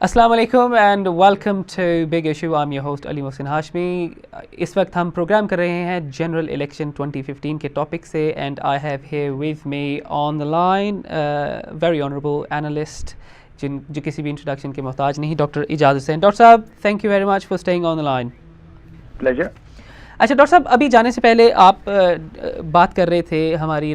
السلام علیکم and welcome to big issue. I am your host Ali Mohsin Hashmi. اس وقت ہم پروگرام کر رہے ہیں جنرل الیکشن 2015 کے ٹاپک سے, and I have here with me on the line very honourable analyst جو کسی بھی انٹروڈکشن کے محتاج نہیں, ڈاکٹر اعجاز حسین. ڈاکٹر صاحب thank you very much for staying on the line. Pleasure. اچھا ڈاکٹر صاحب, ابھی جانے سے پہلے آپ بات کر رہے تھے ہماری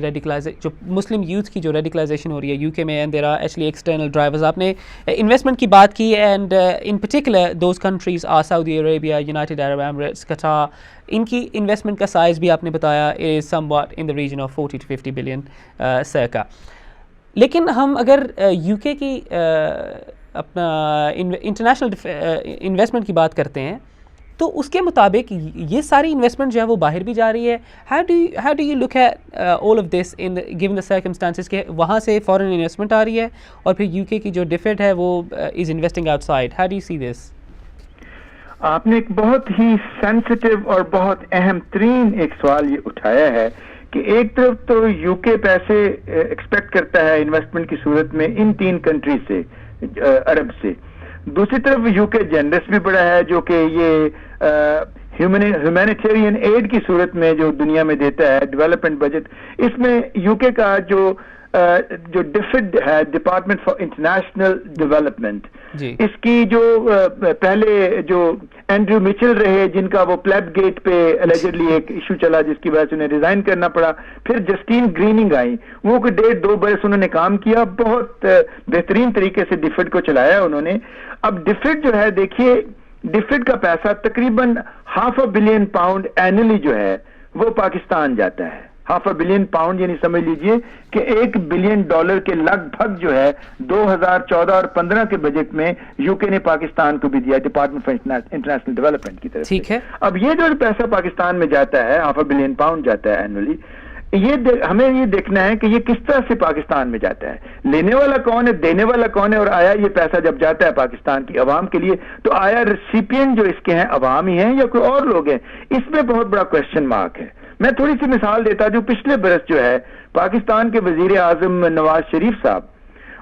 جو مسلم یوتھ کی جو ریڈیکلائزیشن ہو رہی ہے یو کے میں, and there are actually external drivers. آپ نے انویسٹمنٹ کی بات کی, and in particular those countries are Saudi Arabia, United Arab Emirates, Qatar. ان کی انویسٹمنٹ کا سائز بھی آپ نے بتایا is some what in the region of 40 to 50 billion circa. لیکن ہم اگر یو کے کی اپنا انٹرنیشنل انویسٹمنٹ کی بات کرتے ہیں تو اس کے مطابق یہ ساری انویسٹمنٹ جو ہے وہ باہر بھی جا رہی ہے. How do you look at all of this in given the circumstances کہ وہاں سے فارن انویسٹمنٹ آ رہی ہے اور پھر یو کے کی جو ڈیفیڈ ہے وہ is investing outside. How do you see this? آپ نے ایک بہت ہی سینسٹیو اور بہت اہم ترین ایک سوال یہ اٹھایا ہے کہ ایک طرف تو یو کے پیسے ایکسپیکٹ کرتا ہے انویسٹمنٹ کی صورت میں ان 3 کنٹریز سے, عرب سے. دوسری طرف یو کے جنرس بھی بڑا ہے جو کہ یہ ہیومینیٹیرین ایڈ کی صورت میں جو دنیا میں دیتا ہے ڈیولپمنٹ بجٹ. اس میں یو کے کا جو ڈیفڈ ہے ڈپارٹمنٹ فار انٹرنیشنل ڈیولپمنٹ, اس کی جو پہلے جو اینڈریو میچل رہے جن کا وہ پلیب گیٹ پہ الیجڈلی ایک ایشو چلا جس کی وجہ سے انہیں ریزائن کرنا پڑا, پھر جسٹین گریننگ آئی, وہ کوئی 1.5-2 برس انہوں نے کام کیا, بہت بہترین طریقے سے ڈیفڈ کو چلایا انہوں نے. اب ڈیفڈ جو ہے دیکھیے, ڈیفڈ کا پیسہ تقریباً £500 بلین اینولی جو ہے وہ پاکستان جاتا ہے. £500 بلین یعنی سمجھ لیجئے کہ $1 بلین کے لگ بھگ جو ہے 2014 اور 15 کے بجٹ میں یو کے نے پاکستان کو بھی دیا ڈپارٹمنٹ فار انٹرنیشنل ڈیولپمنٹ کی طرف. ٹھیک ہے. اب یہ جو پیسہ پاکستان میں جاتا ہے £500 بلین جاتا ہے اینولی, یہ ہمیں یہ دیکھنا ہے کہ یہ کس طرح سے پاکستان میں جاتا ہے, لینے والا کون ہے, دینے والا کون ہے, اور آیا یہ پیسہ جب جاتا ہے پاکستان کی عوام کے لیے تو آیا ریسیپینٹ جو اس کے ہیں عوام ہی ہیں یا کوئی اور لوگ ہیں. اس میں بہت بڑا کوشچن مارک ہے. میں تھوڑی سی مثال دیتا جو پچھلے برس جو ہے پاکستان کے وزیر اعظم نواز شریف صاحب,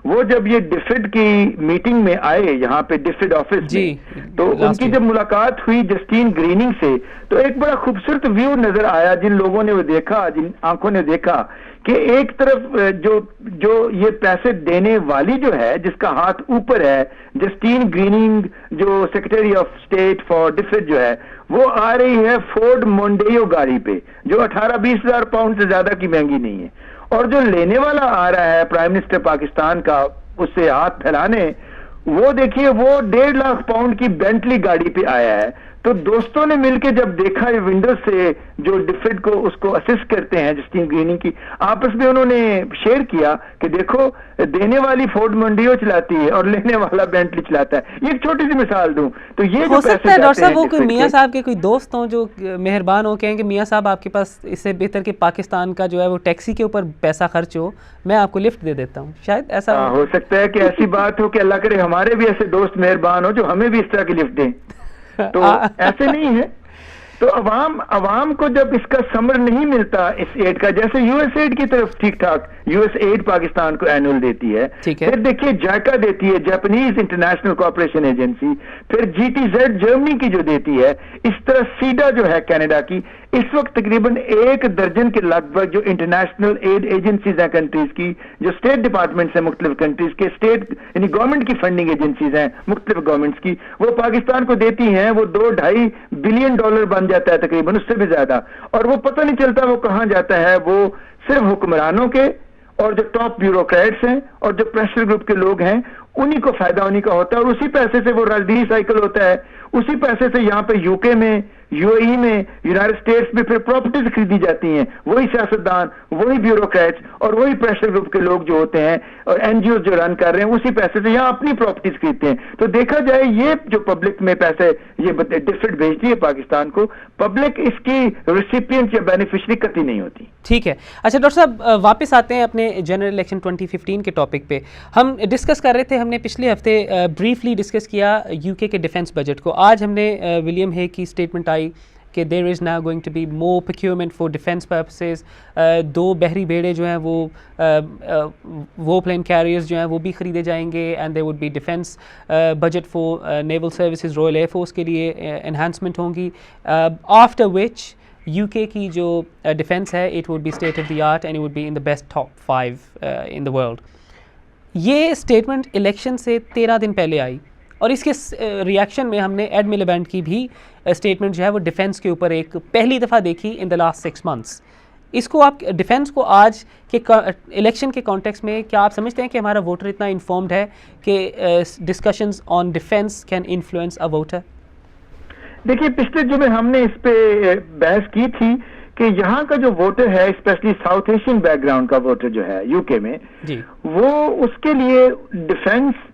وہ جب یہ ڈیفڈ کی میٹنگ میں آئے یہاں پہ ڈیفڈ آفس میں, تو ان کی جب ملاقات ہوئی جسٹین گریننگ سے تو ایک بڑا خوبصورت ویو نظر آیا جن لوگوں نے وہ دیکھا, جن آنکھوں نے دیکھا کہ ایک طرف جو یہ پیسے دینے والی جو ہے جس کا ہاتھ اوپر ہے, جسٹین گریننگ جو secretary of state for DFID جو ہے, وہ آ رہی ہے فورڈ مونڈیو گاڑی پہ جو 18-20 ہزار پاؤنڈ سے زیادہ کی مہنگی نہیں ہے, اور جو لینے والا آ رہا ہے پرائم منسٹر پاکستان کا اس سے ہاتھ پھیلانے, وہ دیکھیے وہ 1.5 لاکھ پاؤنڈ کی بینٹلی گاڑی پہ آیا ہے. تو دوستوں نے مل کے جب دیکھا یہ ونڈو سے جو ڈیفڈ کو اس کو اسسٹ کرتے ہیں جسٹین گریننگ کی, آپس میں انہوں نے شیئر کیا کہ دیکھو دینے والی فورڈ مونڈیو چلاتی ہے اور لینے والا بینٹلی چلاتا ہے. یہ ایک چھوٹی سی مثال دوں تو یہ ہو سکتا ہے ڈاکٹر صاحب وہ کوئی میاں صاحب کے کوئی دوست ہوں جو مہربان ہو کہیں کہ میاں صاحب آپ کے پاس اس سے بہتر کہ پاکستان کا جو ہے وہ ٹیکسی کے اوپر پیسہ خرچ ہو, میں آپ کو لفٹ دے دیتا ہوں. شاید ایسا ہو سکتا ہے کہ ایسی بات ہو کہ اللہ کرے ہمارے بھی ایسے دوست مہربان ہو جو ہمیں بھی اس طرح کی لفٹ دیں. تو ایسے نہیں ہے. تو عوام کو جب اس کا ثمر نہیں ملتا اس ایڈ کا, جیسے یو ایس ایڈ کی طرف ٹھیک ٹھاک یو ایس ایڈ پاکستان کو اینول دیتی ہے, پھر دیکھیے جائکا دیتی ہے جاپنیز انٹرنیشنل کوآپریشن ایجنسی, پھر جی ٹی زیڈ جرمنی کی جو دیتی ہے, اس طرح سیڈا جو ہے کینیڈا کی. اس وقت تقریباً 1 درجن کے لگ بھگ جو انٹرنیشنل ایڈ ایجنسیز ہیں کنٹریز کی, جو اسٹیٹ ڈپارٹمنٹس ہیں مختلف کنٹریز کے, اسٹیٹ یعنی گورنمنٹ کی فنڈنگ ایجنسیز ہیں مختلف گورنمنٹس کی, وہ پاکستان کو دیتی ہیں. وہ $2-2.5 بلین بن جاتا ہے تقریباً, اس سے بھی زیادہ, اور وہ پتہ نہیں چلتا وہ کہاں جاتا ہے. وہ صرف حکمرانوں کے اور جو ٹاپ بیوروکریٹس ہیں اور جو پریشر گروپ کے لوگ ہیں انہی کو فائدہ انہی کا ہوتا ہے, اور اسی پیسے سے وہ راجدھانی سائیکل ہوتا ہے. اسی پیسے سے یہاں پہ یو کے میں, یو اے ای میں, یونائٹڈ اسٹیٹس میں پھر پراپرٹیز خریدی جاتی ہیں. وہی سیاستدان, وہی بیوروکریٹس اور وہی پریشر گروپ کے لوگ جو ہوتے ہیں اور این جی اوز جو رن کر رہے ہیں اسی پیسے سے یہاں اپنی پراپرٹیز خریدتے ہیں. تو دیکھا جائے یہ جو پبلک میں پیسے یہ ڈیفڈ بھیجتی ہے پاکستان کو, پبلک اس کی ریسیپینٹ یا بینیفیشری قطعی نہیں ہوتی. ٹھیک ہے. اچھا ڈاکٹر صاحب واپس آتے ہیں اپنے جنرل الیکشن 2015 کے ٹاپک پہ. ہم ڈسکس کر رہے تھے, ہم نے پچھلے ہفتے بریفلی ڈسکس کیا یو کے ڈیفنس بجٹ کو. آج ہم نے ولیم ہیگ کی اسٹیٹمنٹ آئی کہ there is now going to be more procurement for defence purposes. 2 بحری بیڑے جو ہیں وہ پلین کیریئرز جو ہیں وہ بھی خریدے جائیں گے, and there would be defence budget for naval services, royal air force کے لیے انہانسمنٹ ہوں گی. آفٹر وچ یو کے کی جو ڈیفینس ہے it would be state of the art and it would be in the best top 5 in the world. یہ statement election سے 13 دن پہلے آئی, اور اس کے ریئیکشن میں ہم نے ایڈ ملیبینڈ کی بھی اسٹیٹمنٹ جو ہے وہ ڈیفینس کے اوپر ایک پہلی دفعہ دیکھی ان دا لاسٹ 6 months. اس کو آپ ڈیفینس کو آج کے الیکشن کے کانٹیکس میں کیا آپ سمجھتے ہیں کہ ہمارا ووٹر اتنا انفارمڈ ہے کہ discussions on defence can influence a voter? دیکھیے پچھلے جمعے ہم نے اس پہ بحث کی تھی کہ یہاں کا جو ووٹر ہے, اسپیشلی ساؤتھ ایشین بیک گراؤنڈ کا ووٹر جو ہے یو کے میں, وہ اس کے لیے ڈیفینس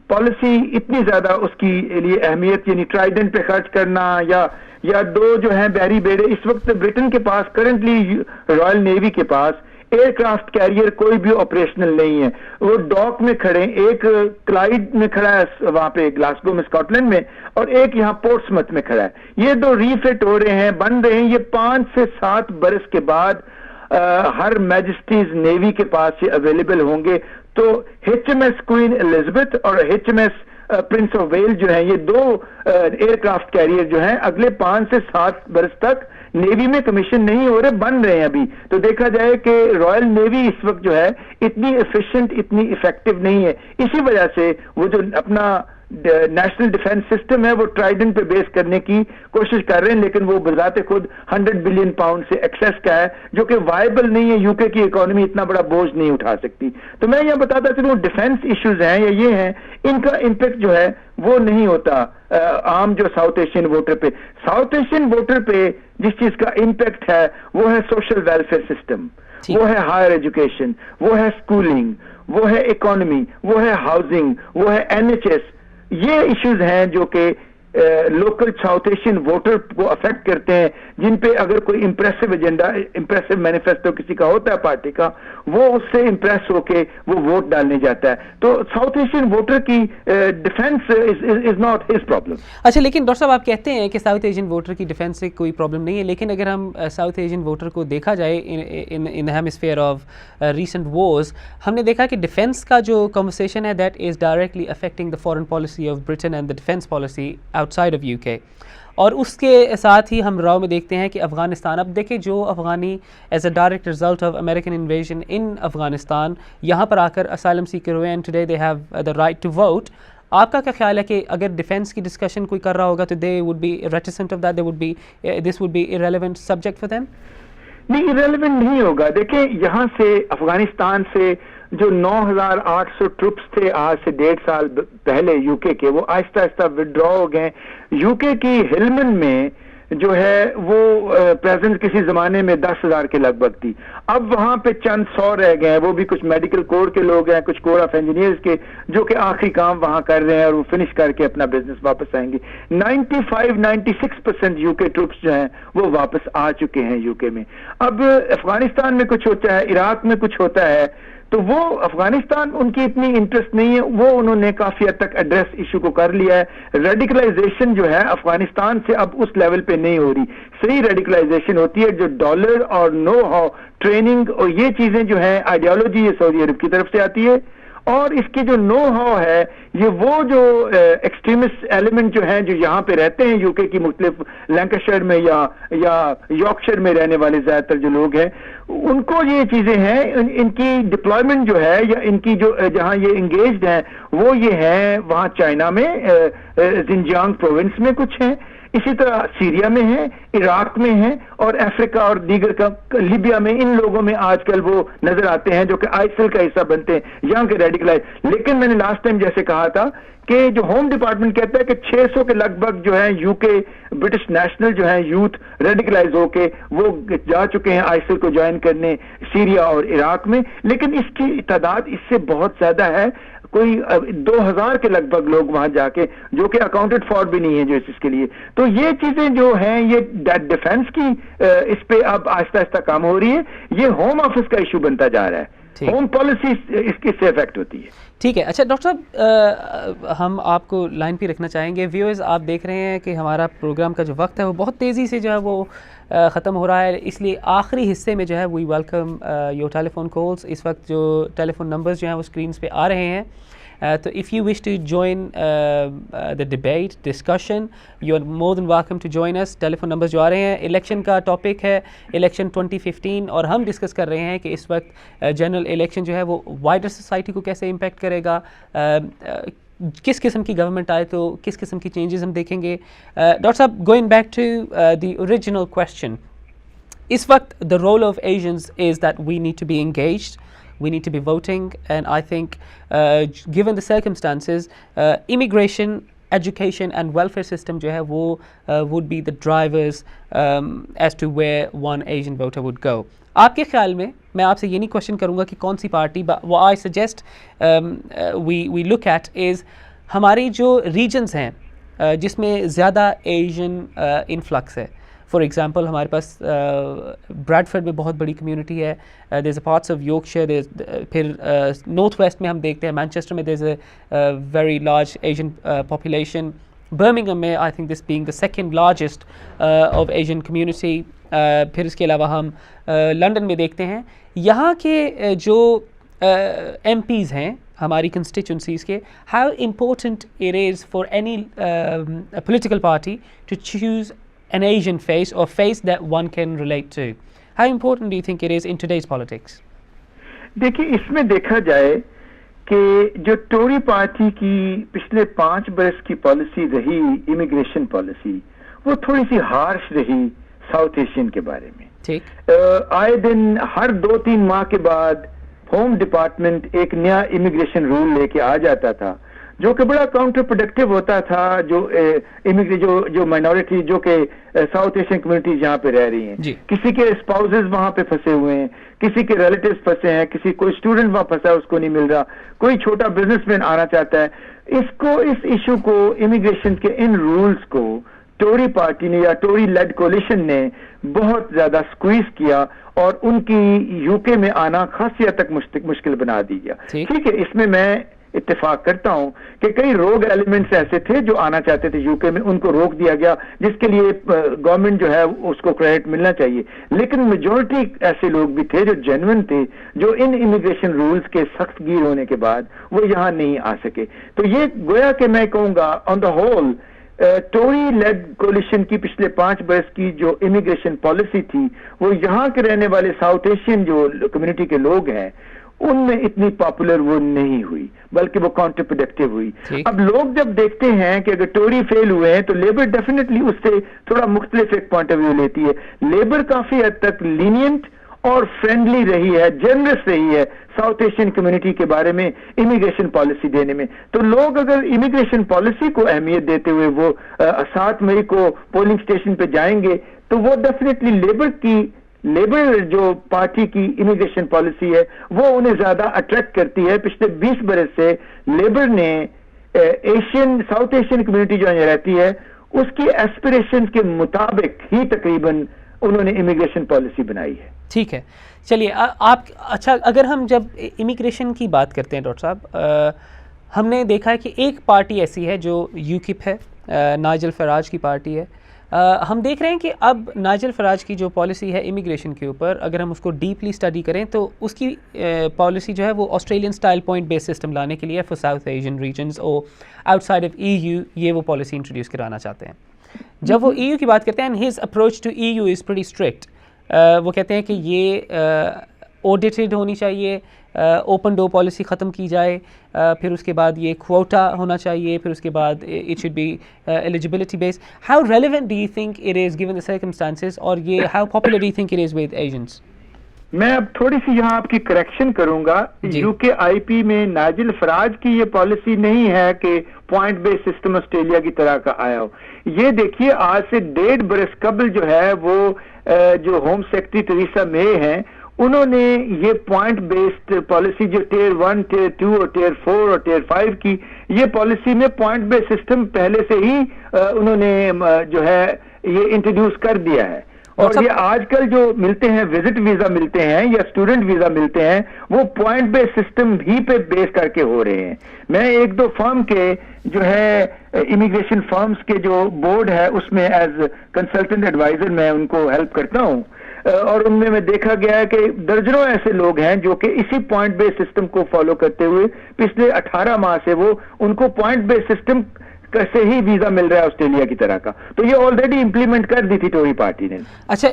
پالیسی اتنی زیادہ اس کی لیے اہمیت, یعنی ٹرائیڈنٹ پہ خرچ کرنا یا 2 جو ہیں بحری بیڑے. اس وقت برٹن کے پاس کرنٹلی رائل نیوی کے پاس ایئر کرافٹ کیریئر کوئی بھی آپریشنل نہیں ہے. وہ ڈاک میں کھڑے, ایک کلائیڈ میں کھڑا ہے وہاں پہ گلاسگو میں اسکاٹ لینڈ میں, اور ایک یہاں پورٹ سمتھ میں کھڑا ہے. یہ 2 ریفٹ ہو رہے ہیں, بن رہے ہیں. یہ 5 سے 7 برس کے بعد ہر میجسٹیز نیوی کے پاس یہ اویلیبل ہوں گے. تو H M S Queen Elizabeth اور H M S Prince of Wales جو ہیں, یہ 2 ایئر کرافٹ کیریئر جو ہیں اگلے 5 سے 7 برس تک نیوی میں کمیشن نہیں ہو رہے, بن رہے ہیں ابھی. تو دیکھا جائے کہ رائل نیوی اس وقت جو ہے اتنی ایفیشینٹ, اتنی افیکٹو نہیں ہے. اسی وجہ سے وہ جو اپنا نیشنل ڈیفینس سسٹم ہے وہ ٹرائیڈنٹ پہ بیس کرنے کی کوشش کر رہے ہیں, لیکن وہ بذات خود 100 بلین پاؤنڈ سے ایکسیس کا ہے, جو کہ وائبل نہیں ہے. یو کے کی اکانومی اتنا بڑا بوجھ نہیں اٹھا سکتی. تو میں یہ بتاتا چلوں ڈیفینس ایشوز ہیں یا یہ ہیں, ان کا امپیکٹ جو ہے وہ نہیں ہوتا عام جو ساؤتھ ایشین ووٹر پہ. ساؤتھ ایشین ووٹر پہ جس چیز کا امپیکٹ ہے وہ ہے سوشل ویلفیئر سسٹم, وہ ہے ہائر ایجوکیشن, وہ ہے اسکولنگ, وہ ہے اکانومی, وہ ہے ہاؤسنگ, وہ ہے NHS. یہ ایشوز ہیں جو کہ لوکل ساؤتھ ایشین ووٹر کو افیکٹ کرتے ہیں, جن پہ اگر کوئی امپریسو ایجنڈا, امپریسو مینیفیسٹو کسی کا ہوتا ہے پارٹی کا, وہ اس سے امپریس ہو کے وہ ووٹ ڈالنے جاتا ہے. تو ساؤتھ ایشین ووٹر کی defence is not his problem. اچھا, لیکن ڈاکٹر صاحب آپ کہتے ہیں کہ ساؤتھ ایشین ووٹر کی ڈیفینس سے کوئی پرابلم نہیں ہے, لیکن اگر ہم ساؤتھ ایشین ووٹر کو دیکھا جائے in hemisphere of recent wars, ہم نے دیکھا کہ ڈیفینس کا جو کنورسیشن ہے that is directly affecting the foreign policy of Britain and the defence policy outside of U K. اور اس کے ساتھ ہی ہم راؤ میں دیکھتے ہیں کہ افغانستان, اب دیکھیں جو Afghani as a direct result of American invasion in Afghanistan یہاں پر آ کر اسائلم سیکر ہوئے, and today they have the right to vote. آپ کا کیا خیال ہے کہ اگر ڈیفینس کی ڈسکشن کوئی کر رہا ہوگا تو they would be reticent of that, this would be irrelevant subject for them? نہیں, ارریلیونٹ نہیں ہوگا. دیکھیں یہاں سے افغانستان سے جو 9,800 ٹروپس تھے آج سے 1.5 سال پہلے یو کے کے, وہ آہستہ آہستہ وڈرا ہو گئے. یو کے کی ہلمن میں جو ہے وہ پریزنٹ کسی زمانے میں 10,000 کے لگ بھگ تھی. اب وہاں پہ چند 100 رہ گئے ہیں, وہ بھی کچھ میڈیکل کور کے لوگ ہیں, کچھ کور آف انجینئرز کے, جو کہ آخری کام وہاں کر رہے ہیں اور وہ فنش کر کے اپنا بزنس واپس آئیں گے. 95-96% یو کے ٹروپس جو ہیں وہ واپس آ چکے ہیں یو کے میں. اب افغانستان میں کچھ ہوتا ہے, عراق میں کچھ ہوتا ہے, تو وہ افغانستان ان کی اتنی انٹرسٹ نہیں ہے. وہ انہوں نے کافی حد تک ایڈریس ایشو کو کر لیا ہے. ریڈیکلائزیشن جو ہے افغانستان سے اب اس لیول پہ نہیں ہو رہی. صحیح ریڈیکلائزیشن ہوتی ہے جو ڈالر اور نو ہاؤ ٹریننگ اور یہ چیزیں جو ہیں آئیڈیالوجی یہ سعودی عرب کی طرف سے آتی ہے, اور اس کی جو نو ہاؤ ہے یہ وہ جو ایکسٹریمسٹ ایلیمنٹ جو ہیں جو یہاں پہ رہتے ہیں یو کے کی مختلف لینکاشائر میں یا یارکشائر میں رہنے والے زیادہ تر جو لوگ ہیں, ان کو یہ چیزیں ہیں, ان کی ڈپلائمنٹ جو ہے یا ان کی جو جہاں یہ انگیجڈ ہیں وہ یہ ہیں وہاں چائنا میں, زنجیانگ پروونس میں کچھ ہیں, اسی طرح سیریا میں ہیں, عراق میں ہیں, اور افریقہ اور دیگر لیبیا میں. ان لوگوں میں آج کل وہ نظر آتے ہیں جو کہ آئیسل کا حصہ بنتے ہیں یہاں کے ریڈیکلائز. لیکن میں نے لاسٹ ٹائم جیسے کہا تھا کہ جو ہوم ڈپارٹمنٹ کہتا ہے کہ 600 کے لگ بھگ جو ہیں یو کے برٹش نیشنل جو ہیں یوتھ ریڈیکلائز ہو کے وہ جا چکے ہیں آئیسل کو جوائن کرنے سیریا اور عراق میں. لیکن اس کی تعداد اس سے بہت زیادہ ہے, کوئی 2,000 کے لگ بھگ لوگ وہاں جا کے, جو کہ اکاؤنٹڈ فار بھی نہیں ہے جو اس کے لیے. تو یہ چیزیں جو ہیں یہ ڈیفینس کی اس پہ اب آہستہ آہستہ کام ہو رہی ہے. یہ ہوم آفس کا ایشو بنتا جا رہا ہے. ہوم پالیسی اس سے افیکٹ ہوتی ہے. ٹھیک ہے. اچھا ڈاکٹر صاحب ہم آپ کو لائن پہ رکھنا چاہیں گے. ویورز آپ دیکھ رہے ہیں کہ ہمارا پروگرام کا جو وقت ہے وہ بہت تیزی سے جو ہے وہ ختم ہو رہا ہے, اس لیے آخری حصے میں جو ہے we welcome your telephone calls. اس وقت جو ٹیلی فون نمبرز جو ہیں وہ اسکرینس پہ آ رہے ہیں. تو if you wish to join the debate, discussion, you are more than welcome to join us. Telephone numbers جو آ رہے ہیں. الیکشن کا ٹاپک ہے الیکشن 2015 اور ہم ڈسکس کر رہے ہیں کہ اس وقت جنرل الیکشن جو ہے وہ وائڈر سوسائٹی کو کیسے امپیکٹ کرے گا, کس قسم کی گورنمنٹ آئے تو کس قسم کی چینجز ہم دیکھیں گے. ڈاکٹر صاحب going back to the original question, اس وقت the role of Asians is that we need to be engaged, we need to be voting, and I think given the circumstances, immigration, education and welfare system jo hai wo would be the drivers as to where one Asian voter would go. آپ کے خیال میں میں آپ سے یہ نہیں question کروں گا کہ کون سی پارٹی, وہ I suggest we look at از ہماری جو ریجنز ہیں جس میں زیادہ ایشین انفلکس ہے. فار ایگزامپل ہمارے پاس بریڈفرڈ میں بہت بڑی کمیونٹی ہے, دیر از اے پارٹس آف یورکشائر, پھر نارتھ ویسٹ میں ہم دیکھتے ہیں مانچسٹر میں there is a very large Asian population. Birmingham میں I think this being the second largest of Asian community. پھر اس کے علاوہ ہم لنڈن میں دیکھتے ہیں. یہاں کے جو ایم پیز ہیں ہماری کنسٹیچوئنسیز کے, how important it is for any political party to choose an Asian face or face that one can relate to. How important do you think it is in today's politics? دیکھیے اس میں دیکھا جائے کہ جو ٹوری party کی پچھلے 5 برس کی پالیسی رہی امیگریشن پالیسی, وہ تھوڑی سی ہارش رہی ساؤتھ ایشین کے بارے میں. ٹھیک, آئے دن ہر 2-3 ماہ کے بعد ہوم ڈپارٹمنٹ ایک نیا امیگریشن رول لے کے آ جاتا تھا جو کہ بڑا کاؤنٹر پروڈکٹیو ہوتا تھا. جو مائنورٹی جو کہ ساؤتھ ایشین کمیونٹی جہاں پہ رہ رہی ہیں, کسی کے اسپاؤزز وہاں پہ پھنسے ہوئے ہیں, کسی کے ریلیٹیوز پھنسے ہیں, کوئی اسٹوڈنٹ وہاں پھنسا ہے اس کو نہیں مل رہا, کوئی چھوٹا بزنس مین آنا چاہتا ہے. اس ایشو کو امیگریشن کے ان رولز کو ٹوری پارٹی نے یا ٹوری لیڈ کولیشن نے بہت زیادہ سکویز کیا اور ان کی یو کے میں آنا خاصی حد تک مشکل بنا دیا. ٹھیک ہے, اس میں میں اتفاق کرتا ہوں کہ کئی روگ ایلیمنٹس ایسے تھے جو آنا چاہتے تھے یو کے میں, ان کو روک دیا گیا جس کے لیے گورنمنٹ جو ہے اس کو کریڈٹ ملنا چاہیے. لیکن میجورٹی ایسے لوگ بھی تھے جو جینوئن تھے, جو ان امیگریشن رولز کے سخت گیر ہونے کے بعد وہ یہاں نہیں آ سکے. تو یہ گویا کہ میں کہوں گا آن دا ہول ٹوری لیڈ کولیشن کی پچھلے 5 برس کی جو امیگریشن پالیسی تھی وہ یہاں کے رہنے والے ساؤتھ ایشین جو کمیونٹی کے لوگ ہیں ان میں اتنی پاپولر وہ نہیں ہوئی, بلکہ وہ کاؤنٹر پروڈکٹیو ہوئی. اب لوگ جب دیکھتے ہیں کہ اگر ٹوری فیل ہوئے ہیں تو لیبر ڈیفینیٹلی اس سے تھوڑا مختلف ایک پوائنٹ آف ویو لیتی ہے. لیبر کافی حد تک لینینٹ اور فرینڈلی رہی ہے, جنرس رہی ہے ساؤتھ ایشین کمیونٹی کے بارے میں امیگریشن پالیسی دینے میں. تو لوگ اگر امیگریشن پالیسی کو اہمیت دیتے ہوئے وہ 7 مئی کو پولنگ اسٹیشن پہ جائیں گے تو وہ ڈیفینیٹلی لیبر جو پارٹی کی امیگریشن پالیسی ہے وہ انہیں زیادہ اٹریکٹ کرتی ہے. پچھلے 20 برس سے لیبر نے ساؤتھ ایشین کمیونٹی جو رہتی ہے اس کی ایسپریشن کے مطابق ہی تقریباً انہوں نے امیگریشن پالیسی بنائی ہے. ٹھیک ہے, چلیے آپ اچھا اگر ہم جب امیگریشن کی بات کرتے ہیں ڈاکٹر صاحب, ہم نے دیکھا ہے کہ ایک پارٹی ایسی ہے جو یوکپ ہے, نائجل فراج کی پارٹی ہے. ہم دیکھ رہے ہیں کہ اب نائجل فراج کی جو پالیسی ہے امیگریشن کے اوپر, اگر ہم اس کو ڈیپلی اسٹڈی کریں تو اس کی پالیسی جو ہے وہ آسٹریلین اسٹائل پوائنٹ بیس سسٹم لانے کے لیے فار ساؤتھ ایشین ریجنز اور out side of E U یہ وہ پالیسی انٹروڈیوس کرانا چاہتے ہیں. جب وہ ای یو کی بات کرتے ہیں, his approach to E U is pretty strict. وہ کہتے ہیں کہ یہ آڈیٹڈ ہونی چاہیے, اوپن ڈور پالیسی ختم کی جائے, پھر اس کے بعد یہ کوٹا ہونا چاہیے, پھر اس کے بعد it should be eligibility base. How relevant do you think it is given the circumstances, اور یہ how popular do you think it is with Asians? میں اب تھوڑی سی یہاں آپ کی کریکشن کروں گا. یو کے آئی پی میں نائجل فراج کی یہ پالیسی نہیں ہے کہ پوائنٹ بیس سسٹم آسٹریلیا کی طرح کا آیا ہو. یہ دیکھیے آج سے 1.5 برس قبل جو ہے وہ جو ہوم سیکرٹری ٹریسا مے ہیں انہوں نے یہ پوائنٹ بیسڈ پالیسی جو ٹیئر 1, ٹیئر 2 اور ٹیئر 4 اور ٹیئر 5 کی یہ پالیسی میں پوائنٹ بیس سسٹم پہلے سے ہی انہوں نے جو ہے یہ انٹروڈیوس کر دیا ہے. اور یہ آج کل جو ملتے ہیں وزٹ ویزا ملتے ہیں یا اسٹوڈنٹ ویزا ملتے ہیں وہ پوائنٹ بیس سسٹم ہی پہ بیس کر کے ہو رہے ہیں. میں ایک دو فرم کے جو ہے امیگریشن فرمز کے جو بورڈ ہے اس میں ایز کنسلٹنٹ ایڈوائزر میں ان کو ہیلپ کرتا ہوں, اور ان میں دیکھا گیا ہے کہ درجنوں ایسے لوگ ہیں جو کہ اسی پوائنٹ بیس سسٹم کو فالو کرتے ہوئے پچھلے 18 ماہ سے وہ ان کو پوائنٹ بیس سسٹم سے ہی ویزا مل رہا ہے آسٹریلیا کی طرح کا. تو یہ آلریڈی امپلیمنٹ کر دی تھی ٹوری پارٹی نے. اچھا,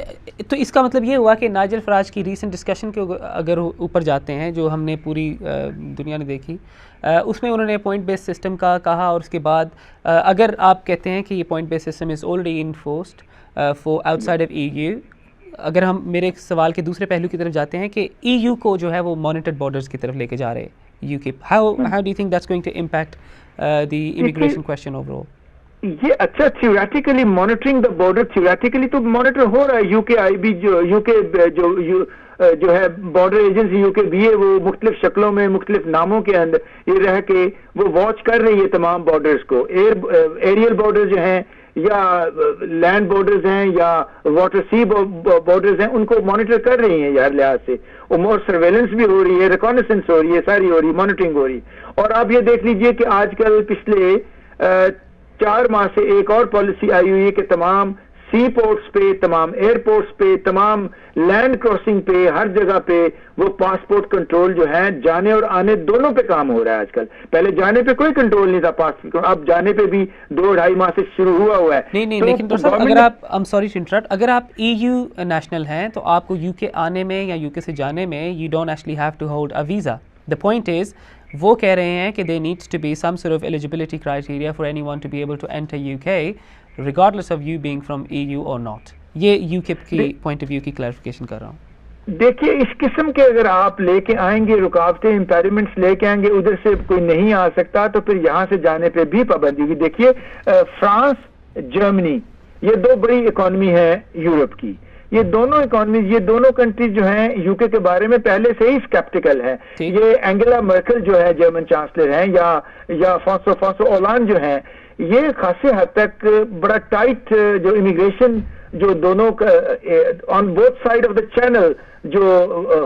تو اس کا مطلب یہ ہوا کہ نائجل فراج کی ریسنٹ ڈسکشن کے اگر اوپر جاتے ہیں جو ہم نے پوری دنیا نے دیکھی, اس میں انہوں نے پوائنٹ بیس سسٹم کا کہا, اور اس کے بعد اگر آپ کہتے ہیں کہ یہ point base system is already enforced for out side of EU, اگر ہم میرے ایک سوال کے دوسرے پہلو کی طرف جاتے ہیں کہ EU کو جو ہے وہ مانیٹرڈ بارڈرز کی طرف لے کے جا رہے ہیں UK, how do you think that's going to impact the immigration question overall? یہ اچھا theoretically monitoring the border theoretically تو مانیٹر ہو رہا ہے. UKIB جو ہے بارڈر ایجنسی UKB ہے, وہ مختلف شکلوں میں مختلف ناموں کے اندر یہ رہ کے وہ واچ کر رہی ہے تمام بارڈرز کو. ایریل بارڈر جو ہیں یا لینڈ بارڈرز ہیں یا واٹر سی بارڈرز ہیں ان کو مانیٹر کر رہی ہیں ہر لحاظ سے. اور سرویلنس بھی ہو رہی ہے, ریکانیسنس ہو رہی ہے, ساری ہو رہی ہے, مانیٹرنگ ہو رہی ہے. اور آپ یہ دیکھ لیجئے کہ آج کل پچھلے 4 ماہ سے ایک اور پالیسی آئی ہوئی ہے کہ تمام سی پورٹس پہ, تمام ایئرپورٹس پہ, تمام لینڈ کراسنگ پہ, ہر جگہ پہ وہ پاسپورٹ کنٹرول جو ہے جانے اور آنے دونوں پہ کام ہو رہا ہے آج کل. پہلے جانے پہ کوئی کنٹرول نہیں تھا پاسپورٹ, اب جانے پہ بھی 2-2.5 ماہ سے شروع ہوا ہے. نہیں, لیکن ڈاکٹر صاحب اگر آپ سوری ٹو انٹرپٹ, اگر آپ EU نیشنل ہیں تو آپ کو UK آنے میں یا UK سے جانے میں you don't actually have to hold a visa. The point is وہ کہہ رہے ہیں کہ there needs to be some sort of eligibility criteria for anyone to be able to enter UK regardless of you being from EU or not. یہ UKIP کی point of view کی clarification کر رہا ہوں. دیکھیے اس قسم کے اگر آپ لے کے آئیں گے رکاوٹیں, امپیریمنٹس لے کے آئیں گے, ادھر سے کوئی نہیں آ سکتا تو پھر یہاں سے جانے پہ بھی پابندی ہوگی. دیکھیے فرانس, جرمنی, یہ 2 بڑی اکانومی ہے یورپ کی. یہ دونوں اکانومیز, یہ دونوں کنٹریز جو ہیں UK کے بارے میں پہلے سے ہی اسکیپٹیکل ہیں. یہ اینگلا مرکل جو ہے جرمن چانسلر ہیں یا فرانسو اولان جو ہیں, یہ خاصی حد تک بڑا ٹائٹ جو امیگریشن جو دونوں on both side of the channel جو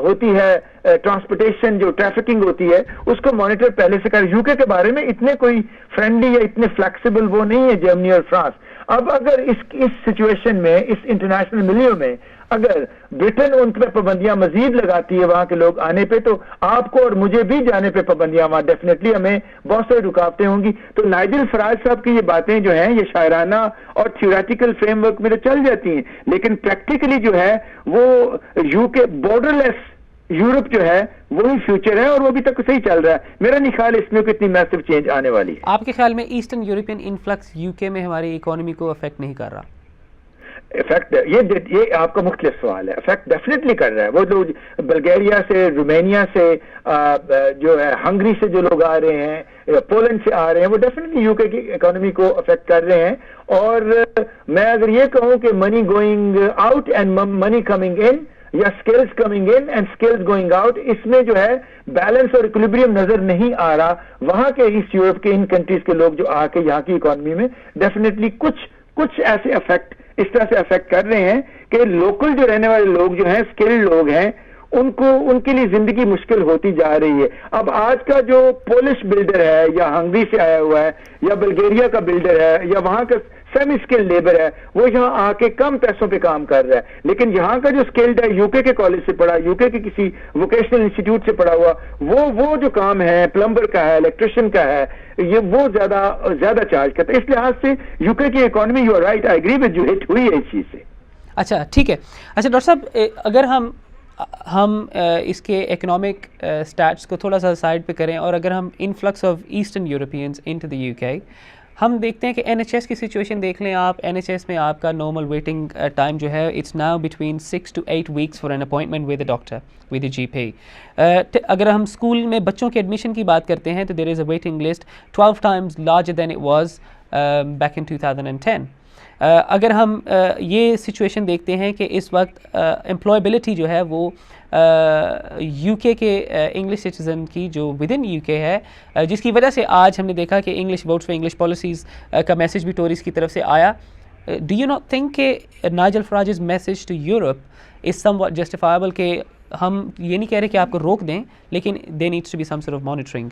ہوتی ہے ٹرانسپورٹیشن, جو ٹریفکنگ ہوتی ہے, اس کو مانیٹر پہلے سے کر. UK کے بارے میں اتنے کوئی فرینڈلی یا اتنے فلیکسیبل وہ نہیں ہے جرمنی اور فرانس. اب اگر اس سچویشن میں, اس انٹرنیشنل ملیوں میں اگر برٹن ان پہ پابندیاں مزید لگاتی ہے وہاں کے لوگ آنے پہ, تو آپ کو اور مجھے بھی جانے پہ پابندیاں وہاں ڈیفینیٹلی ہمیں بہت ساری رکاوٹیں ہوں گی. تو نائجل فراج صاحب کی یہ باتیں جو ہیں یہ شاعرانہ اور تھیوریٹیکل فریم ورک میں تو چل جاتی ہیں, لیکن پریکٹیکلی جو ہے وہ UK بارڈر لیس یورپ جو ہے وہی فیوچر ہے, اور وہ ابھی تک صحیح چل رہا ہے. میرا نہیں خیال اس میں اتنی میسو چینج آنے والی ہے. آپ کے خیال میں ایسٹرن یورپین انفلکس UK میں ہماری اکانومی کو افیکٹ نہیں کر رہا؟ افیکٹ یہ آپ کا مختلف سوال ہے. افیکٹ ڈیفینیٹلی کر رہا ہے. وہ لوگ بلگیریا سے, رومینیا سے, جو ہے ہنگری سے جو لوگ آ رہے ہیں, پولینڈ سے آ رہے ہیں, وہ ڈیفینیٹلی UK کی اکانومی کو افیکٹ کر رہے ہیں. اور میں اگر یہ کہوں کہ money going out and money coming in, یا skills coming in and skills going out, اس میں جو ہے بیلنس اور اکولیبریم نظر نہیں آ رہا. وہاں کے اس یورپ کے ان کنٹریز کے لوگ جو آ کے یہاں کی اکانومی میں ڈیفینیٹلی کچھ ایسے افیکٹ اس طرح سے افیکٹ کر رہے ہیں کہ لوکل جو رہنے والے لوگ جو ہیں, اسکلڈ لوگ ہیں, ان کے لیے زندگی مشکل ہوتی جا رہی ہے. اب آج کا جو پولش بلڈر ہے یا ہنگری سے آیا ہوا ہے یا بلگیریا کا بلڈر ہے یا وہاں کا سیمی اسکلڈ لیبر ہے, وہ یہاں آ کے کم پیسوں پہ کام کر رہا ہے. لیکن یہاں کا جو اسکلڈ ہے UK کے کالج سے پڑھا, UK کے کسی ووکیشنل انسٹیٹیوٹ سے پڑھا ہوا, وہ جو کام ہے پلمبر کا ہے, الیکٹریشین کا ہے, یہ وہ زیادہ چارج کرتا ہے. اس لحاظ سے UK کی economy, you are right, I agree with you, ہٹ ہوئی ہے اس چیز سے. اچھا ٹھیک ہے. اچھا ڈاکٹر صاحب, اگر ہم اس کے اکنامک اسٹیٹس کو تھوڑا سا سائڈ پہ کریں, اور اگر ہم influx of eastern Europeans into the UK, ہم دیکھتے ہیں کہ NHS کی سچویشن دیکھ لیں آپ. NHS میں آپ کا نارمل ویٹنگ ٹائم جو ہے it's now between 6 to 8 weeks for an appointment with a doctor, with a GP. اگر ہم اسکول میں بچوں کے ایڈمیشن کی بات کرتے ہیں تو دیر is a waiting list 12 times larger than it was back in 2010. اگر ہم یہ سچویشن دیکھتے ہیں کہ اس وقت امپلائبلٹی جو ہے وہ UK کے انگلش سٹیزن کی جو ود ان UK ہے, جس کی وجہ سے آج ہم نے دیکھا کہ English votes for English policies کا میسج بھی ٹوریز کی طرف سے آیا. do you not think کہ Nigel Farage's message to Europe is somewhat justifiable کہ ہم یہ نہیں کہہ رہے کہ آپ کو روک دیں لیکن there needs to be some sort of monitoring.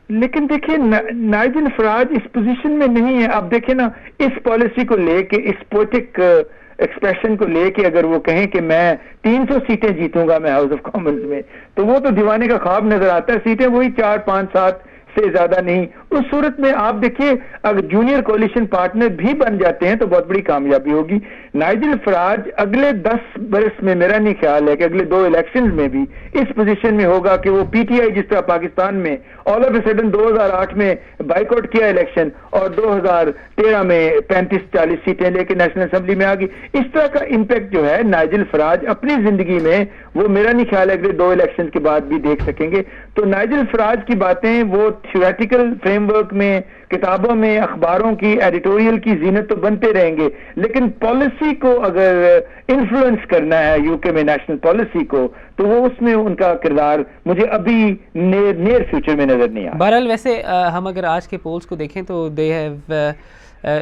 لیکن دیکھیں نائجل فراج اس پوزیشن میں نہیں ہے. اب دیکھیں نا اس پالیسی کو لے کے اس پوئٹک ایکسپریشن کو لے کے اگر وہ کہیں کہ میں 300 سیٹیں جیتوں گا میں ہاؤس آف کامنز میں, تو وہ تو دیوانے کا خواب نظر آتا ہے. سیٹیں وہی 4 5 7 سے زیادہ نہیں. اس صورت میں آپ دیکھیے اگر جونیئر کولیشن پارٹنر بھی بن جاتے ہیں تو بہت بڑی کامیابی ہوگی. نائجل فراج اگلے 10 برس میں میرا نہیں خیال ہے کہ اگلے 2 الیکشنز میں بھی اس پوزیشن میں ہوگا کہ وہ پی ٹی آئی جس طرح پاکستان میں آل آف اے سڈن 2008 میں بائیک آؤٹ کیا الیکشن اور 2013 میں 35-40 سیٹیں لے کے نیشنل اسمبلی میں آ گئی, اس طرح کا امپیکٹ جو ہے نائجل فراج اپنی زندگی میں وہ میرا نہیں خیال ہے اگلے 2 الیکشن کے بعد بھی دیکھ سکیں گے. تو نائجل فراج کی باتیں وہ تھیوریٹیکل فریم ورک میں, کتابوں میں, اخباروں کی ایڈیٹوریل کی زینت تو بنتے رہیں گے, لیکن پالیسی کو اگر انفلوئنس کرنا ہے یو کے میں نیشنل پالیسی کو تو وہ اس میں ان کا کردار مجھے ابھی نیئر فیوچر میں نظر نہیں آتا. بہرحال ویسے ہم اگر آج کے پولز کو دیکھیں تو they have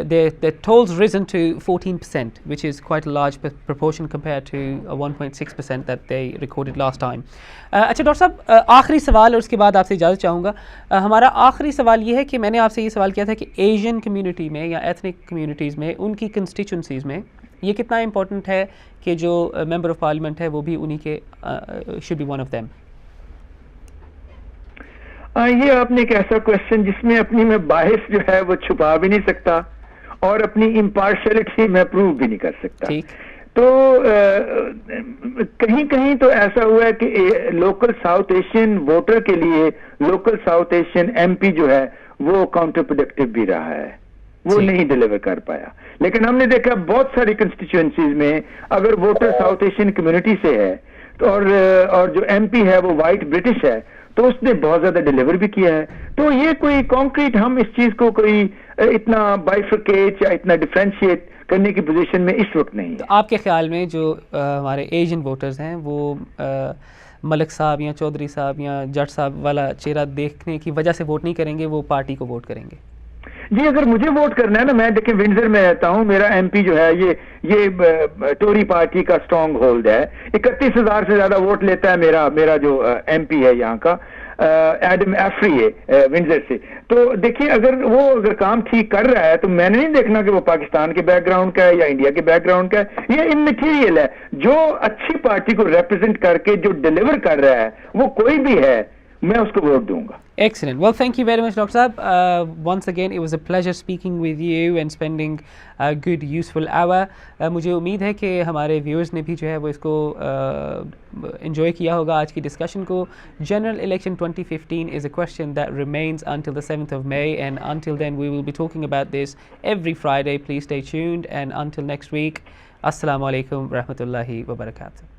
the tolls risen to 14%, which is quite a large proportion compared to 1.6% that they recorded last time. اچھا ڈاکٹر صاحب آخری سوال اور اس کے بعد آپ سے اجازت چاہوں گا. ہمارا آخری سوال یہ ہے کہ میں نے آپ سے یہ سوال کیا تھا کہ ایشین کمیونٹی میں یا ایتھنک کمیونٹیز میں ان کی کنسٹیچوئنسیز میں یہ کتنا امپورٹنٹ ہے کہ جو ممبر آف پارلیمنٹ ہے وہ بھی انہی کے should be one of them. یہ آپ نے ایک ایسا کوشچن جس میں اپنی میں باعث جو ہے وہ چھپا بھی نہیں سکتا اور اپنی امپارشلٹی میں پروو بھی نہیں کر سکتا. تو کہیں کہیں تو ایسا ہوا ہے کہ لوکل ساؤتھ ایشین ووٹر کے لیے local South Asian M P جو ہے وہ کاؤنٹر پروڈکٹیو بھی رہا ہے, وہ نہیں ڈیلیور کر پایا. لیکن ہم نے دیکھا بہت ساری کنسٹیچوئنسیز میں اگر ووٹر ساؤتھ ایشین کمیونٹی سے ہے اور جو ایم پی ہے وہ وائٹ برٹش ہے تو اس نے بہت زیادہ ڈیلیور بھی کیا ہے. تو یہ کوئی کانکریٹ ہم اس چیز کو کوئی اتنا بائیفرکیٹ یا اتنا ڈفرینشیٹ کرنے کی پوزیشن میں اس وقت نہیں. تو آپ کے خیال میں جو ہمارے ایشین ووٹرز ہیں وہ ملک صاحب یا چودھری صاحب یا جٹ صاحب والا چہرہ دیکھنے کی وجہ سے ووٹ نہیں کریں گے, وہ پارٹی کو ووٹ کریں گے؟ جی اگر مجھے ووٹ کرنا ہے نا, میں دیکھیں ونڈزر میں رہتا ہوں, میرا ایم پی جو ہے یہ ٹوری پارٹی کا اسٹرانگ ہولڈ ہے, 31,000 سے زیادہ ووٹ لیتا ہے میرا جو ایم پی ہے یہاں کا ایڈم ایفری ہے ونڈزر سے. تو دیکھیے اگر کام ٹھیک کر رہا ہے تو میں نے نہیں دیکھنا کہ وہ پاکستان کے بیک گراؤنڈ کا ہے یا انڈیا کے بیک گراؤنڈ کا ہے, یہ اممیٹیریل ہے. جو اچھی پارٹی کو ریپرزینٹ کر کے جو ڈیلیور کر رہا ہے وہ کوئی بھی ہے, میں اس کو ووٹ دوں گا. Excellent. Well, thank you very much, Dr. Saab. Once again, it was a pleasure speaking with you and spending a good, useful hour. مجھے امید ہے کہ ہمارے ویورز نے بھی جو ہے وہ اس کو انجوائے کیا ہوگا آج کی ڈسکشن کو. General Election 2015 is a question that remains until the 7th of May, and until then we will be talking about this every Friday. Please stay tuned, and until next week, Assalamu alaikum wa rahmatullahi wa barakatuh.